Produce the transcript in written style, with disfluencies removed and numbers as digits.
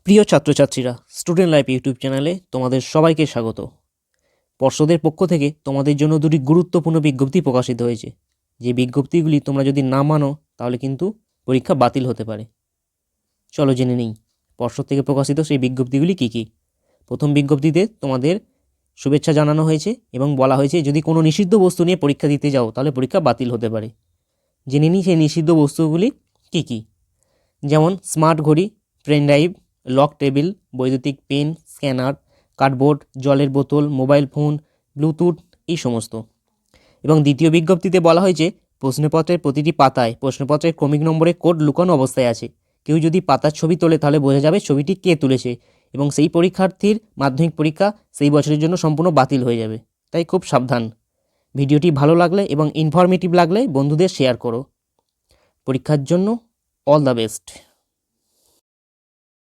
প্রিয় ছাত্রছাত্রীরা, student life YouTube চ্যানেলে তোমাদের সবাইকে স্বাগত। পর্ষদের পক্ষ থেকে তোমাদের জন্য দুটি গুরুত্বপূর্ণ বিজ্ঞপ্তি প্রকাশিত হয়েছে। যে বিজ্ঞপ্তিগুলি তোমরা যদি না মানো তাহলে কিন্তু পরীক্ষা বাতিল হতে পারে। চলো জেনে নিই পর্ষদ থেকে প্রকাশিত সেই বিজ্ঞপ্তিগুলি কী কী। প্রথম বিজ্ঞপ্তিতে তোমাদের শুভেচ্ছা জানানো হয়েছে এবং বলা হয়েছে যদি কোনো নিষিদ্ধ বস্তু নিয়ে পরীক্ষা দিতে যাও তাহলে পরীক্ষা বাতিল হতে পারে। জেনে নিই সেই নিষিদ্ধ বস্তুগুলি কী কী। যেমন স্মার্ট ঘড়ি, পেন ড্রাইভ, লক টেবিল, বৈদ্যুতিক পেন, স্ক্যানার, কার্ডবোর্ড, জলের বোতল, মোবাইল ফোন, ব্লুটুথ, এই সমস্ত। এবং দ্বিতীয় বিজ্ঞপ্তিতে বলা হয়েছে প্রশ্নপত্রের প্রতিটি পাতায় প্রশ্নপত্রের ক্রমিক নম্বরে কোড লুকানো অবস্থায় আছে। কেউ যদি পাতার ছবি তোলে তাহলে বোঝা যাবে ছবিটি কে তুলেছে এবং সেই পরীক্ষার্থীর মাধ্যমিক পরীক্ষা সেই বছরের জন্য সম্পূর্ণ বাতিল হয়ে যাবে। তাই খুব সাবধান। ভিডিওটি ভালো লাগলে এবং ইনফরমেটিভ লাগলে বন্ধুদের শেয়ার করো। পরীক্ষার জন্য অল দ্য বেস্ট।